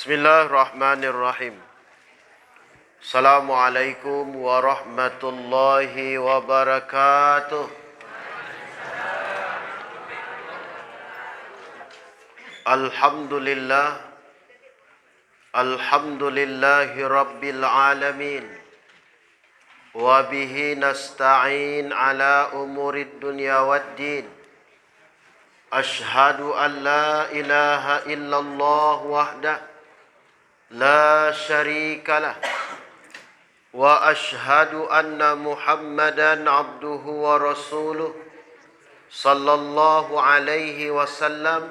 Bismillahirrahmanirrahim. Assalamualaikum warahmatullahi wabarakatuh. Alhamdulillah. Alhamdulillahi rabbil alamin. Wa bihi nasta'in ala umurid dunya waddin. Ashhadu an la ilaha illallah wahdah la syarika lah. Wa ashhadu anna Muhammadan abduhu wa rasuluh sallallahu alaihi wasallam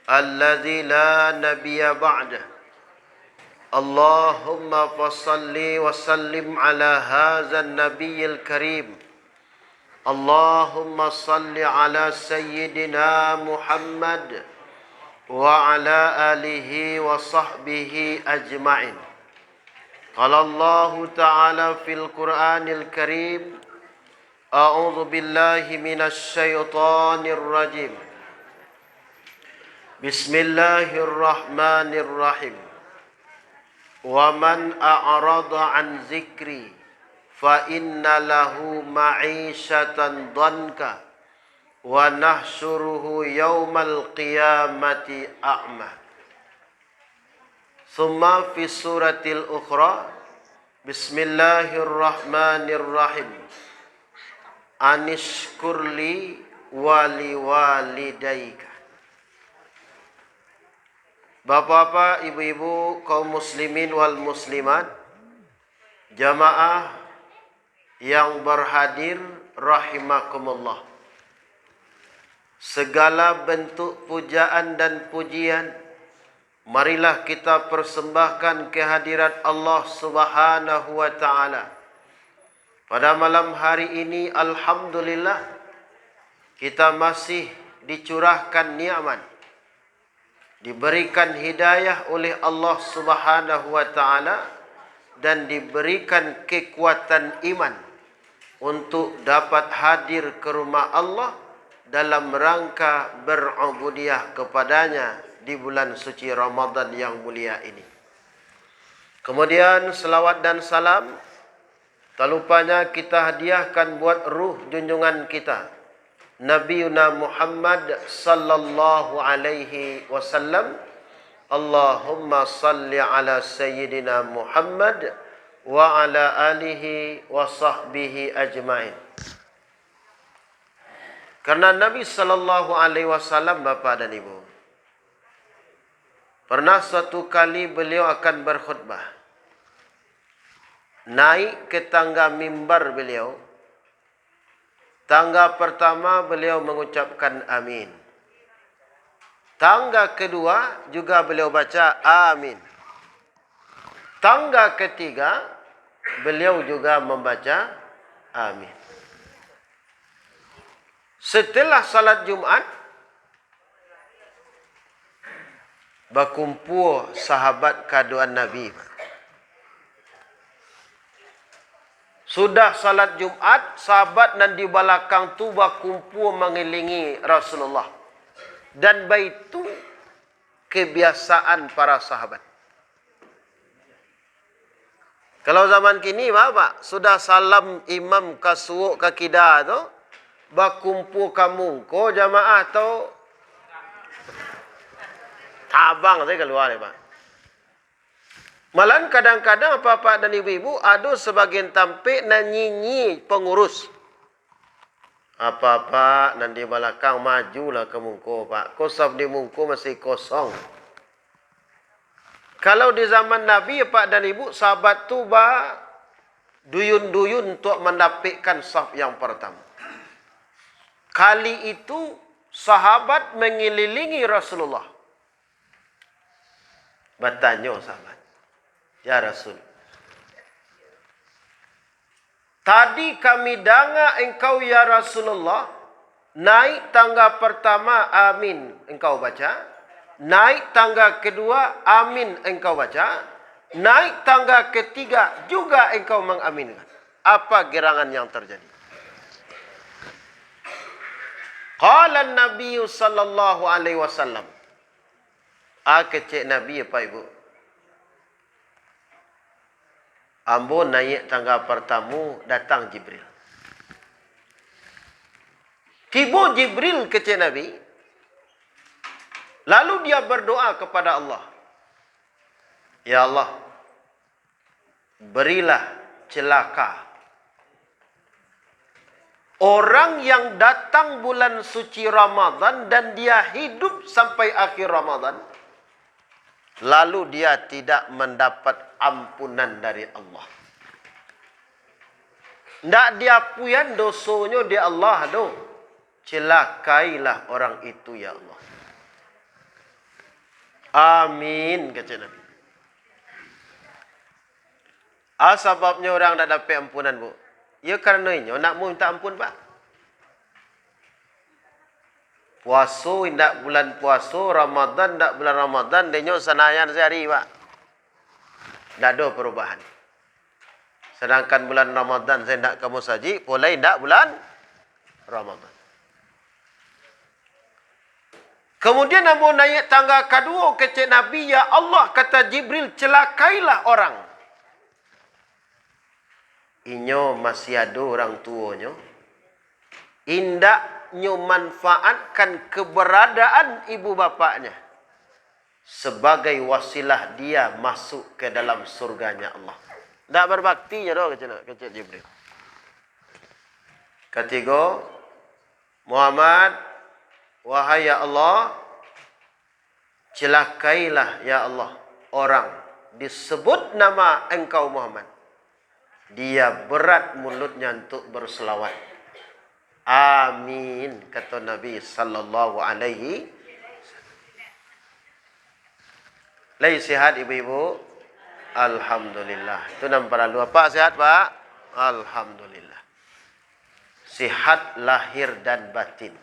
alladzi la nabiyya ba'dah. Allahumma fassalli wa sallim ala hadzal nabiyil karim. Allahumma salli ala sayyidina Muhammad wa ala alihi wa sahbihi ajma'in. Qala Allah Ta'ala fil Qur'anil Karim, a'udzu billahi minasy syaithanir rajim. Bismillahirrahmanirrahim. Wa man a'rada an zikri fa inna lahu ma'isyatan dhanka wa nahsyuruhu yaumal qiyamati a'ma. Thumma fi suratil ukhra, bismillahirrahmanirrahim, anishkurli wali walidayka. Bapak-bapak, ibu-ibu, kaum muslimin wal muslimat, jamaah yang berhadir rahimakumullah. Segala bentuk pujaan dan pujian marilah kita persembahkan kehadirat Allah Subhanahu wa taala. Pada malam hari ini alhamdulillah kita masih dicurahkan nikmat, diberikan hidayah oleh Allah Subhanahu wa taala dan diberikan kekuatan iman untuk dapat hadir ke rumah Allah dalam rangka berubudiyah kepadanya di bulan suci Ramadan yang mulia ini. Kemudian selawat dan salam tak lupanya kita hadiahkan buat ruh junjungan kita Nabiuna Muhammad sallallahu alaihi wasallam. Allahumma salli ala sayyidina Muhammad wa ala alihi wa sahbihi ajma'in. Karena Nabi sallallahu alaihi wasallam, Bapak dan Ibu, pernah suatu kali beliau akan berkhutbah. Naik ke tangga mimbar beliau. Tangga pertama beliau mengucapkan amin. Tangga kedua juga beliau baca amin. Tangga ketiga beliau juga membaca amin. Setelah salat Jumat, berkumpul sahabat kaduan Nabi. Sudah salat Jumat, sahabat dan di belakang tu berkumpul mengelilingi Rasulullah. Dan itu kebiasaan para sahabat. Kalau zaman kini, Bapak, sudah salam imam ke suuk ke kida tu, berkumpul ke mungko jamaah tu, tabang saya keluar ya, Pak. Malahan kadang-kadang bapak dan ibu-ibu ada sebagian tampik dan nyinyi pengurus. Apa-apa dan di belakang majulah ke mungko, Pak. Kosong di mungko masih kosong. Kalau di zaman Nabi, Pak dan Ibu, sahabat tu duyun-duyun untuk mendapatkan saf yang pertama. Kali itu sahabat mengelilingi Rasulullah. Bertanya sahabat, ya Rasul, tadi kami dengar engkau ya Rasulullah naik tangga pertama amin engkau baca, naik tangga kedua amin engkau baca, naik tangga ketiga juga engkau mengaminkan. Apa gerangan yang terjadi? Qala an-nabiy sallallahu alaihi wasallam, kecik Nabi apa ibu? Ambo naik tangga pertama, datang Jibril. Tiba Jibril kecik Nabi. Lalu dia berdoa kepada Allah. Ya Allah, berilah celaka orang yang datang bulan suci Ramadan dan dia hidup sampai akhir Ramadan. Lalu dia tidak mendapat ampunan dari Allah. Tidak diapuian dosanya di Allah do. Celakailah orang itu ya Allah. Amin, kata Nabi. Sebabnya orang tak dapat ampunan, bu. Ya kerana ini, nak mu minta ampun, pak. Puasa, tidak bulan puasa, Ramadan, tidak bulan Ramadan, dia senayan sehari, pak. Tak ada perubahan. Sedangkan bulan Ramadan, saya tidak kamu saji, boleh tidak bulan Ramadan. Kemudian Abu naik tangga kedua kecik Nabi, ya Allah, kata Jibril, celakailah orang. Inyo masih ada orang tuanya. Indaknya manfaatkan keberadaan ibu bapaknya sebagai wasilah dia masuk ke dalam surganya Allah. Tak berbakti je doh kecik Jibril. Ketiga, Muhammad, wahai ya Allah, celakailah ya Allah orang disebut nama engkau Muhammad. Dia berat mulutnya untuk berselawat. Amin, kata Nabi sallallahu alaihi. Lai sihat ibu-ibu? Alhamdulillah. Itu nampak lalu apa sihat, Pak? Alhamdulillah. Sihat lahir dan batin.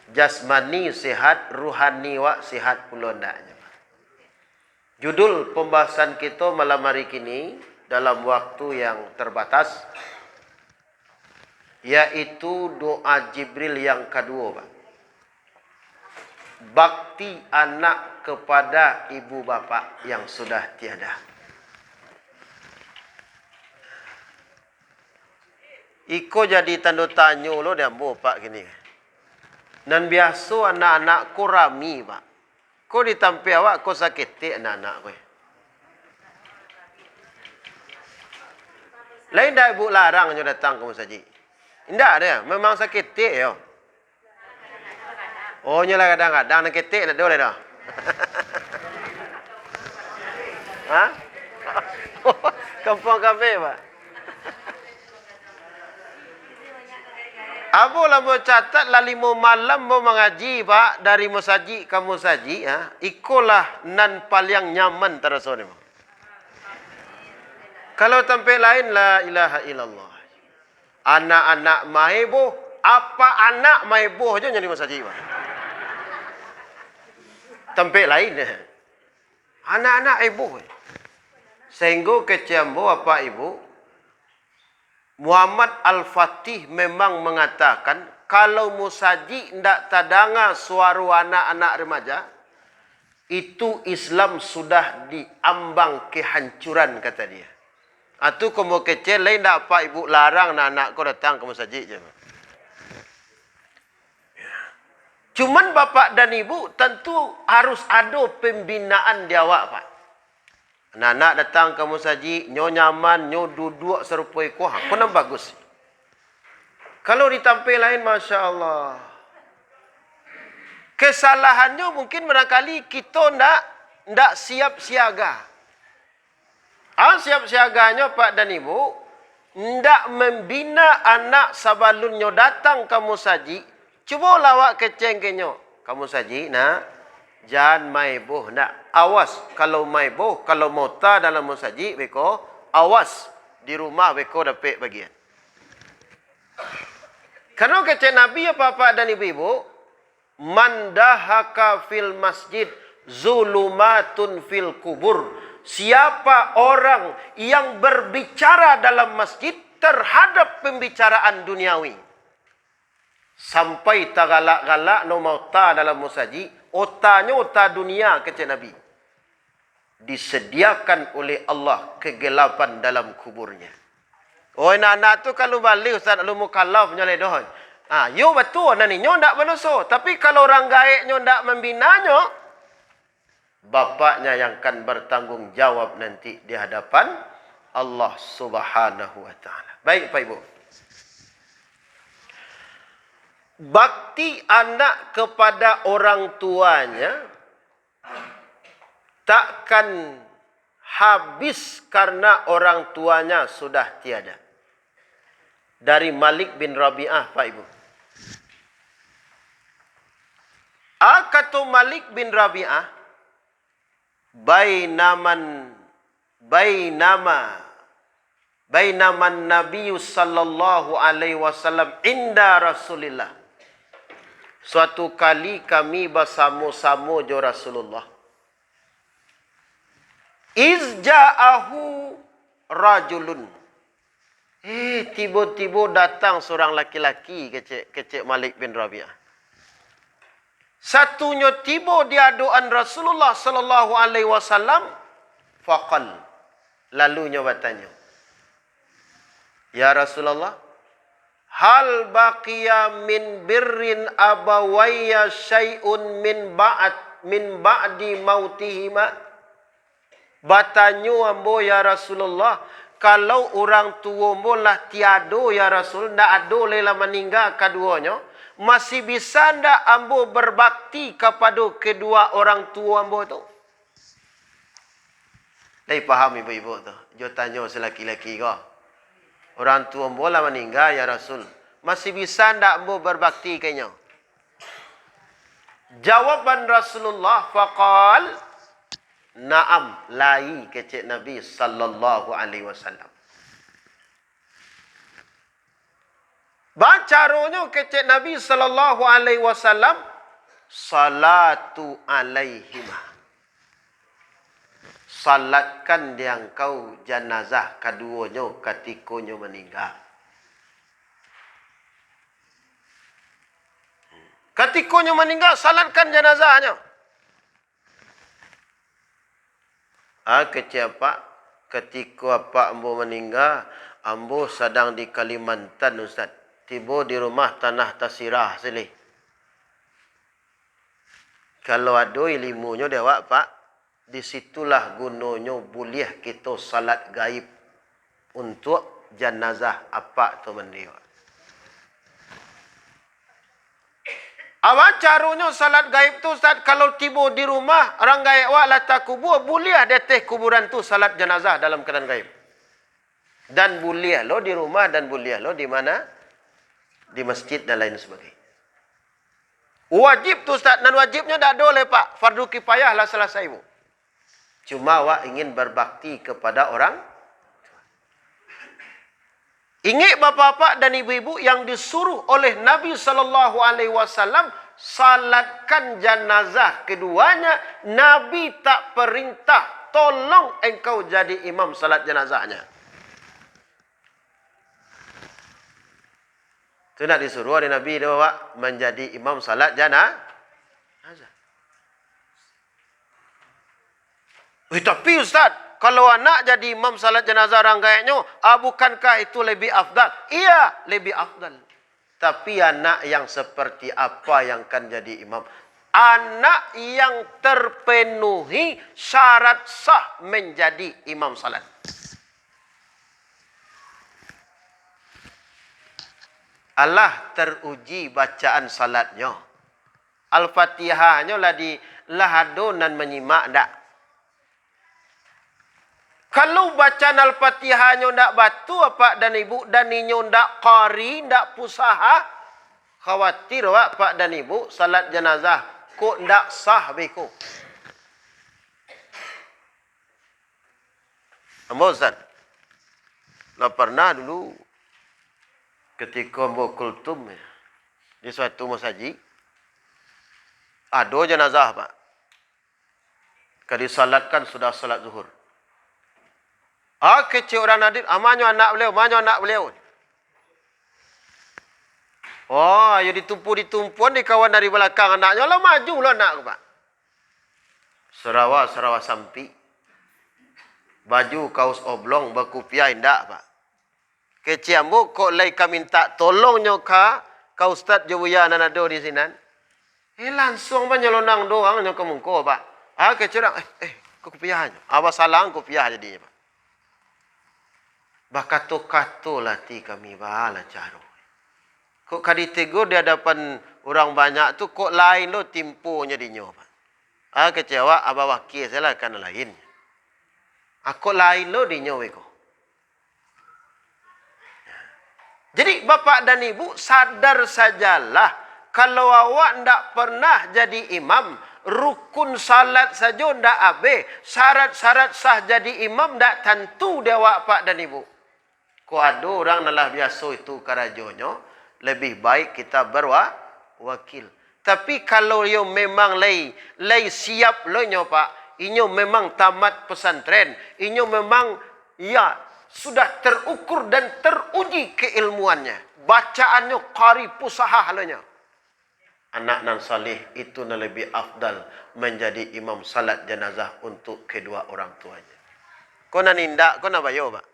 Jasmani sihat, ruhani wa sihat pula ndaknya. Judul pembahasan kita malam hari ini dalam waktu yang terbatas, yaitu doa Jibril yang kedua, Pak. Bakti anak kepada ibu bapa yang sudah tiada. Iko jadi tanda tanya lo dia ambo Pak gini. Dan biasa anak-anak ko rami, Pak. Ko ditampi awak ko sakit anak-anak ko. Lain dah ibu larang nyo datang ke masjid. Indah dia, memang sakit yo. Oh nyolah kadang-kadang nak ketik nak boleh dah. Ha? Kampung kafe, Pak. Abu lah mau catat lah 5 malam mau mengaji, Pak, dari musajid ke musajid, ha? Ikolah nan paling nyaman terasa ni, Pak. Kalau tempat lain, la ilaha illallah. Anak-anak maheboh, apa anak maheboh je jadi masjid, Pak. Tempat lain, anak-anak ibu. Sehingga kecambo apa ibu? Muhammad Al-Fatih memang mengatakan, kalau musajid tidak tadanga suara anak-anak remaja, itu Islam sudah diambang kehancuran, kata dia. Atau kamu kecil lain tak apa ibu larang anak kau datang ke masjid je. Cuman bapak dan ibu tentu harus ada pembinaan di awak, Pak. Anak-anak datang ke masjid, nyo nyaman, nyo duduk serupai kuah, pun bagus. Kalau ditampil lain, Masya Allah. Kesalahannya mungkin barangkali kita ndak siap siaga. Siap siaganya Pak dan Ibu, ndak membina anak sabalunnya datang ke masjid. Cuba lawak keceng kenyo. Kamu saji nak jangan mai boh nak. Awas kalau mai boh, kalau mota dalam masjid beko, awas di rumah beko dapat bagian. Karena keceng Nabi apa Pak dan Ibu-ibu, mandahaka fil masjid zulumatun fil kubur. Siapa orang yang berbicara dalam masjid terhadap pembicaraan duniawi, Sampai tagalak-galak no mau ta dalam musaji, otanya ota dunia kata Nabi. Disediakan oleh Allah kegelapan dalam kuburnya. Oh, anak-anak tu kalau balik Ustaz lu mukallaf nyoleh dohon. Yo betul nani nyo ndak berdosa, tapi kalau orang gaib nyo ndak membinanya, bapaknya yang akan bertanggung jawab nanti di hadapan Allah Subhanahu wa taala. Baik Pak Ibu. Bakti anak kepada orang tuanya takkan habis karena orang tuanya sudah tiada. Dari Malik bin Rabi'ah, Pak Ibu. Kata Malik bin Rabi'ah, bainaman Nabi sallallahu alaihi wasallam inda Rasulillah. Suatu kali kami bersama-sama jo Rasulullah. Izja'ahu rajulun. Tiba-tiba datang seorang laki-laki kecik Malik bin Rabi'ah. Satunya tiba di hadapan Rasulullah sallallahu alaihi wasallam, faqal. Lalunya bertanya, "Ya Rasulullah, hal baqiya min birrin abawayya syai'un min ba'di mautihima?" Bertanya ambo ya Rasulullah, kalau orang tua lah tiada ya Rasul, ndak ada lela meninggal keduanya, masih bisa ndak ambo berbakti kepada kedua orang tua ambo tu? Dah faham ibu-ibu tu. Jo tanya selaki-laki kau. Orang tua ambo lah meninggal ya Rasul, masih bisa ndak ambo berbakti kayaknya? Jawaban Rasulullah faqal, "Naam, lai," kecik Nabi sallallahu alaihi wasallam. Bacaranya kecik Nabi sallallahu alaihi wasallam, salatu alaihima. Salatkan dia engkau jenazah keduanya ketikanya meninggal. Ketikanya meninggal, salatkan jenazahnya. Kecik apa? Ketika apa ambo meninggal, ambo sedang di Kalimantan Ustaz. Tiba di rumah tanah Tasirah sini. Kalau ada ilmunya dewa Pak, disitulah gunanya boleh kita salat gaib untuk jenazah apa tu mendiwa. Awak caranya salat gaib tu Ustaz, kalau tiba di rumah orang gaib awak letak kubur, boleh datang kuburan tu salat jenazah dalam keadaan gaib. Dan boleh lo di rumah dan boleh lo di mana? Di masjid dan lain sebagainya. Wajib tu Ustaz, dan wajibnya tak ada oleh Pak. Fardu kifayah lah selesai bu. Cuma awak ingin berbakti kepada orang. Ingat bapa-bapa dan ibu-ibu yang disuruh oleh Nabi SAW salatkan jenazah keduanya. Nabi tak perintah, tolong engkau jadi imam salat jenazahnya. Itu nak disuruh oleh Nabi dia bawa menjadi imam salat jenazah. Tapi Ustaz, kalau anak jadi imam salat jenazah orang gaibnya, bukankah itu lebih afdal? Iya, lebih afdal. Tapi anak yang seperti apa yang akan jadi imam? Anak yang terpenuhi syarat sah menjadi imam salat. Allah teruji bacaan salatnya. Al-Fatihahnya lah di lahadonan menyimak tak? Kalau bacaan Al-Fatihahnya ndak batu Pak dan Ibu, dan inyo ndak qari, ndak pusaha, khawatir Pak dan Ibu salat jenazah kok ndak sah beko. Ambo Ustaz, lah pernah dulu ketika Ambo kultum di suatu masaji, ada jenazah Pak. Kadisalatkan sudah salat zuhur. Kecil orang nadir, manyo anak beliau. Oh, ayo ditumpu-ditumpuan di kawan dari belakang anaknya. Lah maju lah anak aku, Pak. Serawa sampi. Baju kaos oblong berkupiah indak, Pak. Keciambu kok lay kami minta tolongnya ka Ustaz Jawuya nanado di sini. Langsung nyelonang doang nya kemungko, Pak. Kecurang kok kupiahnya. Awas salang kupiah jadinya, Pak. Bakato-kato latih kami bala caro. Kok kaditegur di hadapan orang banyak tu kok lain lo timpunya dinyo, Pak. Kecewa abah wakil saya lah kan lain. Kok lain lo dinyo weko. Jadi bapak dan ibu sadar sajalah kalau awak ndak pernah jadi imam, rukun salat saja ndak abe, syarat-syarat sah jadi imam ndak tentu dia awak pak dan ibu. Kok ada orang nalah biasa itu karajonyo, lebih baik kita berwakil. Tapi kalau yo memang lay siap lo nyo pak, inyo memang tamat pesantren, inyo memang ya sudah terukur dan teruji keilmuannya. Bacaannya qari pusahah lahnya. Anak nan salih itu lebih afdal menjadi imam salat jenazah untuk kedua orang tuanya. Kau nak nindak, kau nak bayo, Pak?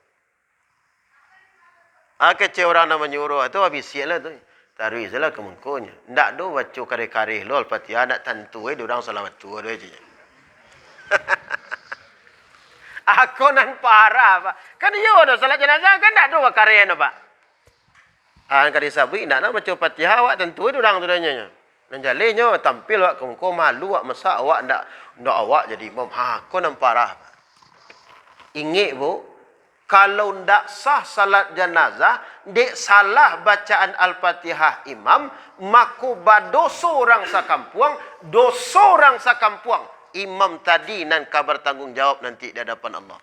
Kece orang nak menyuruh itu habis sial lah tu. Tarui salah kemungkonya. Ndak do baca kare-kare lo Al-Fatihah nak tentu orang salawat tu ada je. Aku nan parah, Pak. Kan yo ada salat jenazah kan tak ada karya no, Pak. Kali sabi nak baca Fatihah awak tentu orang tu nya. Dan jalinyo tampil awak kau malu awak masak awak ndak awak jadi imam. Aku nan parah, Pak. Ingat bu, kalau ndak sah salat jenazah, dek salah bacaan Al-Fatihah imam, maku badoso orang sakampuang, doso orang sakampuang. Imam tadi nan kabar tanggung jawab nanti di hadapan Allah.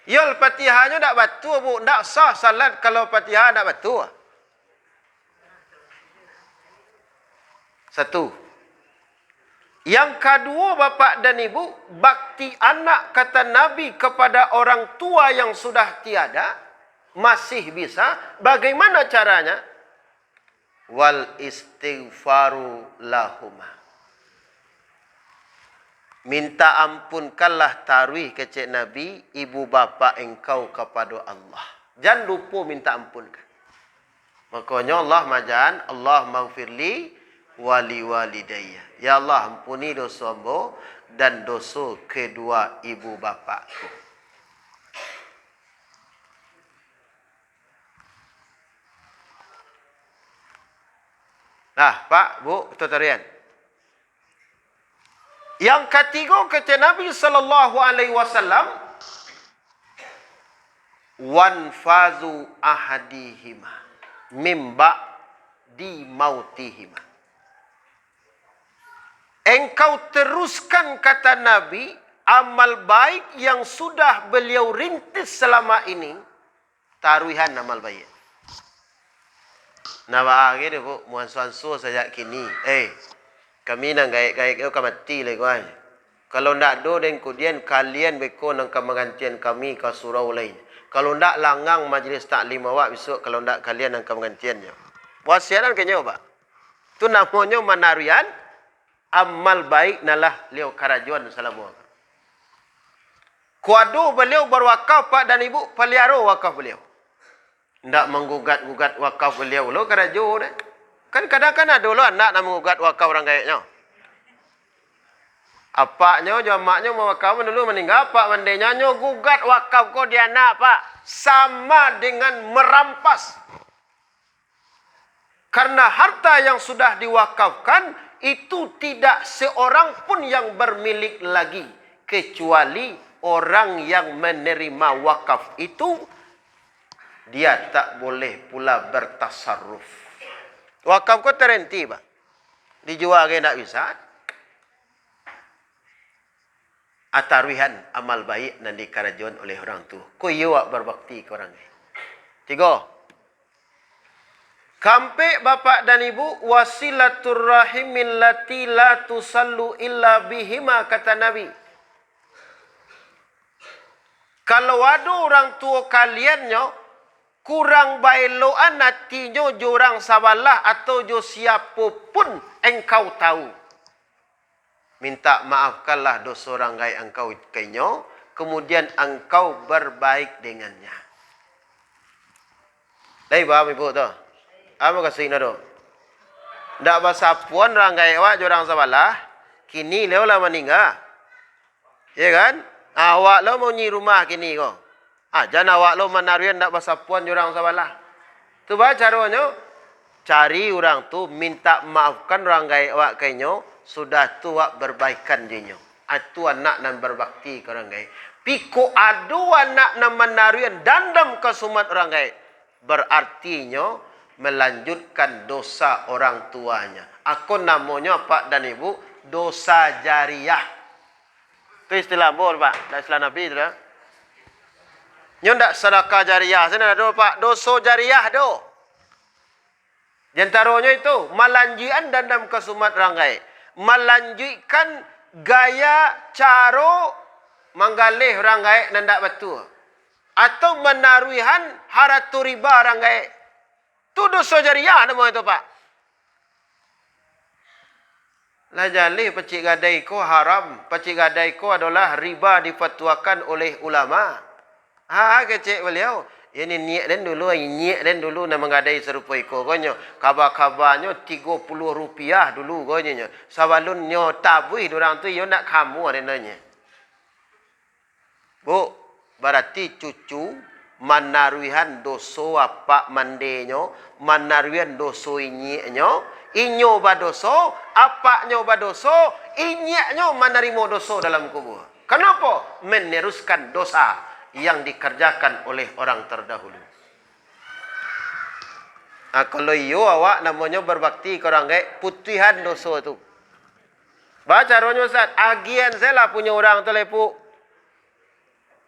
Ya Al-Fatihahnya tak betul, bu. Tak sah salat kalau Fatihah tak betul. Satu. Yang kedua, bapak dan ibu, bakti anak kata Nabi kepada orang tua yang sudah tiada, masih bisa. Bagaimana caranya? Wal istighfaru lahuma. Minta ampunkanlah tarwih kecik Nabi, ibu bapa engkau kepada Allah. Jangan lupa minta ampunkan. Makanya Allah majan, Allah maghfirli wali walidayya. Ya Allah ampuni dosa hamba dan dosa kedua ibu bapakku. Nah, Pak, Bu, tutorian. Yang ketiga kata Nabi sallallahu alaihi wasallam, wanfazu ahadihima mimba di mautihima. Engkau teruskan kata Nabi amal baik yang sudah beliau rintis selama ini, taruhan amal baik. Nama akhir bu, muan suansu sejak kini. Kami nang gaik-gaik itu mati lagi kawan. Kalau ndak do dan kemudian kalian beko nang kemengantian kami ke surau lain. Kalau ndak langang majlis taklim awak besok, kalau ndak kalian nang kemengantiannya. Wasiatan kenya Pak. Tu namanya manarian amal baik nalah liau karajuan salamu. Kuadu beliau berwakaf Pak dan Ibu, pelihara wakaf beliau. Ndak menggugat-gugat wakaf beliau lo karajo deh. Kan kadang-kadang ada lo anak nak menggugat wakaf orang kayaknya. Apaknya jamaknya mau wakaf dulu meninggal Pak mandenya nyo gugat wakaf ko dia anak Pak, sama dengan merampas. Karena harta yang sudah diwakafkan itu tidak seorang pun yang bermilik lagi kecuali orang yang menerima wakaf itu, dia tak boleh pula bertasarruf. Wakaf kau terhenti, Pak. Dijual ke tak bisa. Ataruhan amal baik dan dikarajuan oleh orang tu. Kau iwak berbakti ke orang ni. 3. Kampe bapak dan ibu, wasilatur rahimin lati la tusallu illa bihima, kata Nabi. Kalau ada orang tua kaliannya kurang bailoan hatinya jorang sabalah atau jo siapapun engkau tahu. Minta maafkanlah dosa orang gai engkau kenyo, kemudian engkau berbaik dengannya. Dai paham ibu tu? Apa kasih na tu? Ndak basapuan orang gai awak jorang sabalah, kini leo lah meninggal. Ya kan? Awak lo mau nyi rumah kini ko. Jangan awak lo menaruhan ndak basapuan jorang sabalah. Tu bah caranya cari orang tu minta maafkan orang gai awak kenyo, sudah tu awak berbaikan jenyo. Itu anak nan berbakti ke orang gai. Piko adu anak nan menaruhan dandam ke sumat orang gai. Berartinya melanjutkan dosa orang tuanya. Aku namanya Pak dan Ibu dosa jariah. Itu istilah bol Pak, dah istilah Nabi tu dah. Nyo ndak sedekah jariah sana ada Pak, dosa jariah do. Jantaronya itu melanjutkan dandam ke sumat orang gai. Melanjutkan gaya caro manggalih orang gai nan ndak betul. Atau menaruhan haratu riba orang gai. Itu dosa jariah nama itu Pak. Lah jalih pecik gadai ko haram. Pecik gadai ko adalah riba difatwakan oleh ulama. Kecik beliau. Ini niat dan dulu, niat dan dulu nak menggadai serupa iko konyo. Kabar-kabarnya 30 rupiah dulu konyo. Sabalunnya tabui orang tu yo nak kamu adenanya. Bu, berarti cucu manaruihan doso apa mandenyo, manaruihan doso inyo, inyo badoso, apaknya badoso, inyaknya menerima doso dalam kubur. Kenapa? Meneruskan dosa yang dikerjakan oleh orang terdahulu. Kalau iyo awak namanya berbakti ke orang gay, putihan dosa tu. Baca ronya Ustaz, agian saya lah punya orang tu lepu.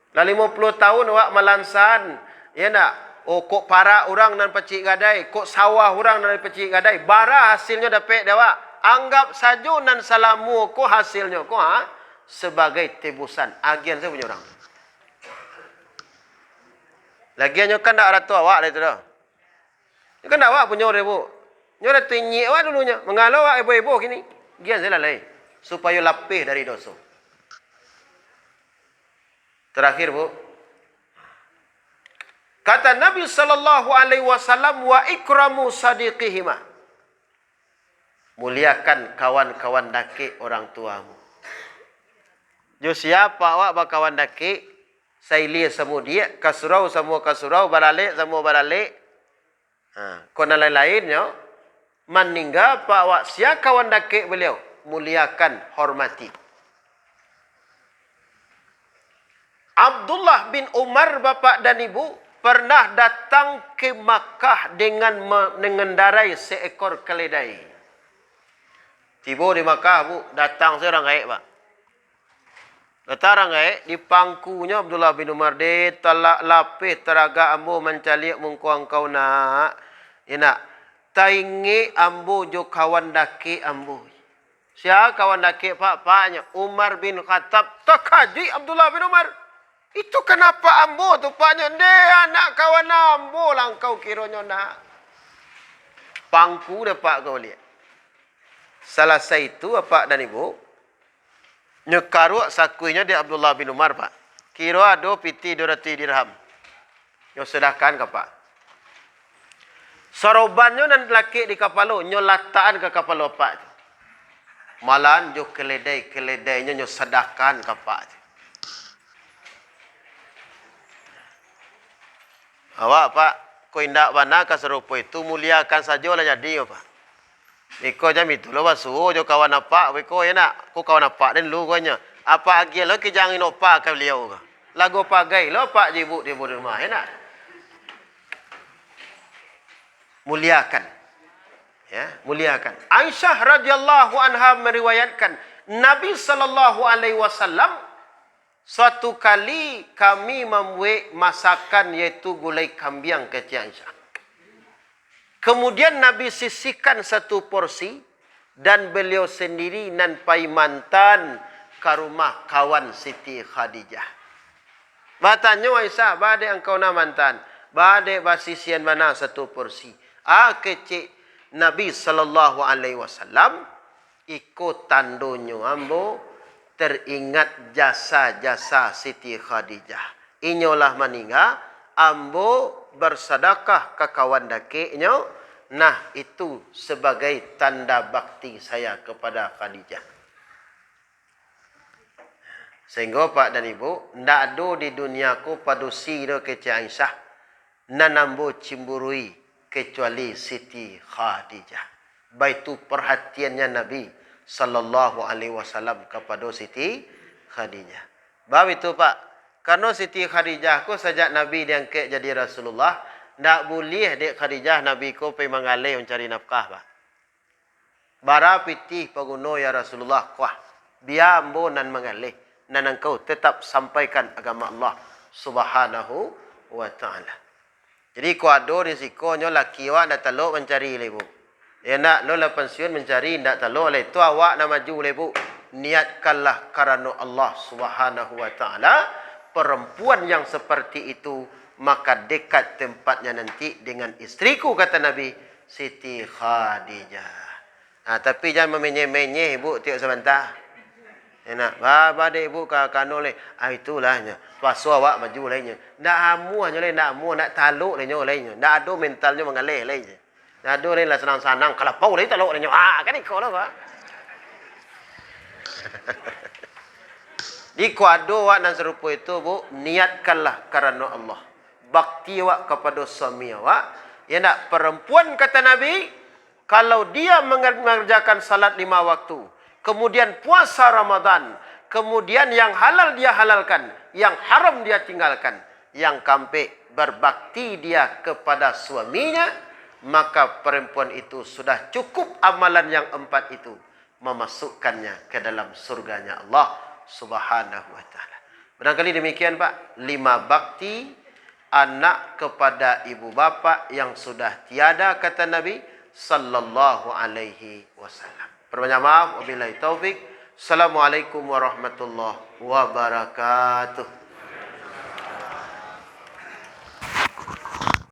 Dah 50 tahun awak melansan. Ya nak? Oh, kok para orang nan pecik gadai. Kok sawah orang nan pecik gadai. Bara hasilnya dapat dah awak. Anggap saja nan salamu ko hasilnya. Ko sebagai tebusan. Agian saya punya orang. Lagiannya kan tak ratu awak dah itu dah. Kan tak awak punya orang ibu. Nyo dah tunyik awak dulunya. Mengalau awak ibu-ibu kini. Gian saya lalai. Supaya lapih dari dosa. Terakhir bu, kata Nabi SAW, wa ikramu sadiqihima. Muliakan kawan-kawan daki orang tuamu. Jo siapa awak bakawan daki, saili semua dia, kasurau semua kasurau, baralik semua baralik. Kona lain-lainnya, meninggal pak awak siapa kawan daki beliau, muliakan, hormati. Abdullah bin Umar bapak dan ibu pernah datang ke Makkah dengan mengendarai seekor keledai. Tiba di Makkah bu, datang seorang gaib pak. Datang orang gaib di pangkunya Abdullah bin Umar de telak lapis teraga ambo mencalik mungkuang kau nak. Ina taingi ambo jo kawan daki ambo. Siapa kawan daki paknya Umar bin Khattab takaji Abdullah bin Umar. Itu kenapa ambo tu paknya dia anak kawan ambo lah kau kiranya nak. Pangku dah pak kau lihat. Salah satu apa dan ibu nyekaruk sakuinya di Abdullah bin Umar pak. Kira ada piti 200 dirham. Nyo sedahkan ke pak. Sorobannya nan laki di kapalo nyo lataan ke kapalo pak. Malan jo keledai-keledainya nyo sedahkan ke pak. Awak pak, kau indak mana keserupa itu muliakan saja lah jadi pak. Iko jam itu lo basuh jo kawan apa, iko enak, ku kawan apa dan lu konya. Apa agi lo kijangin opa ke beliau ka. Lagu pagai lo pak jibu di rumah enak. Muliakan. Ya, muliakan. Aisyah radhiyallahu anha meriwayatkan Nabi SAW suatu kali kami membuat masakan yaitu gulai kambing ke Aisyah. Kemudian Nabi sisihkan satu porsi dan beliau sendiri nan pai mantan ke rumah kawan Siti Khadijah. Batanya Aisyah, bade engkau na mantan. Badai basisian mana satu porsi. Kecik Nabi sallallahu alaihi wasallam ikut tandonyo ambo teringat jasa-jasa Siti Khadijah. Inyolah meninggal ambo bersedekah ke kawan dakiknyo. Nah, itu sebagai tanda bakti saya kepada Khadijah. Sehingga Pak dan Ibu, ndak ada di duniaku padusi do kecik Aisyah nanambo cimburui kecuali Siti Khadijah. Baitu perhatiannya Nabi sallallahu alaihi wasallam kepada Siti Khadijah. Bab itu Pak, karena Siti Khadijah ko sejak Nabi diangkat jadi Rasulullah, ndak boleh dek Khadijah Nabi ko pergi mengalih mencari nafkah Pak. Bara pitih paguno ya Rasulullah kuah. Biar ambo nan mengalih, nan engkau tetap sampaikan agama Allah Subhanahu wa taala. Jadi ko ado risikonya laki awak nak telok mencari lebu. Ya nak lo la pensiun mencari ndak telok le tu awak nak maju lebu. Niatkanlah kerana Allah Subhanahu wa taala. Perempuan yang seperti itu maka dekat tempatnya nanti dengan istriku kata Nabi Siti Khadijah. Tapi jangan memenyeh-menyeh ibu tiap sebentar. Enak. Badai ibu kano le. Itulah nya. Puasa awak maju lainnya. Ndak amu hanya le, ndak amu nak taluk lainnya. Ndak ada mentalnya mengalih lainnya. Ndak ada le lah senang-senang kalau pau le taluk lainnya. Kan iko lah Pak. Di kuado awak dan serupa itu bu, niatkanlah kerana Allah. Bakti awak kepada suami awak. Ya nak perempuan kata Nabi, kalau dia mengerjakan salat 5 waktu, kemudian puasa Ramadan, kemudian yang halal dia halalkan, yang haram dia tinggalkan, yang kampe berbakti dia kepada suaminya, maka perempuan itu sudah cukup amalan yang 4 itu memasukkannya ke dalam surganya Allah Subhanahu wa taala. Barangkali demikian Pak, 5 bakti anak kepada ibu bapa yang sudah tiada kata Nabi sallallahu alaihi wasallam. Perbanyak maaf, wabillahi taufik. Assalamualaikum warahmatullahi wabarakatuh.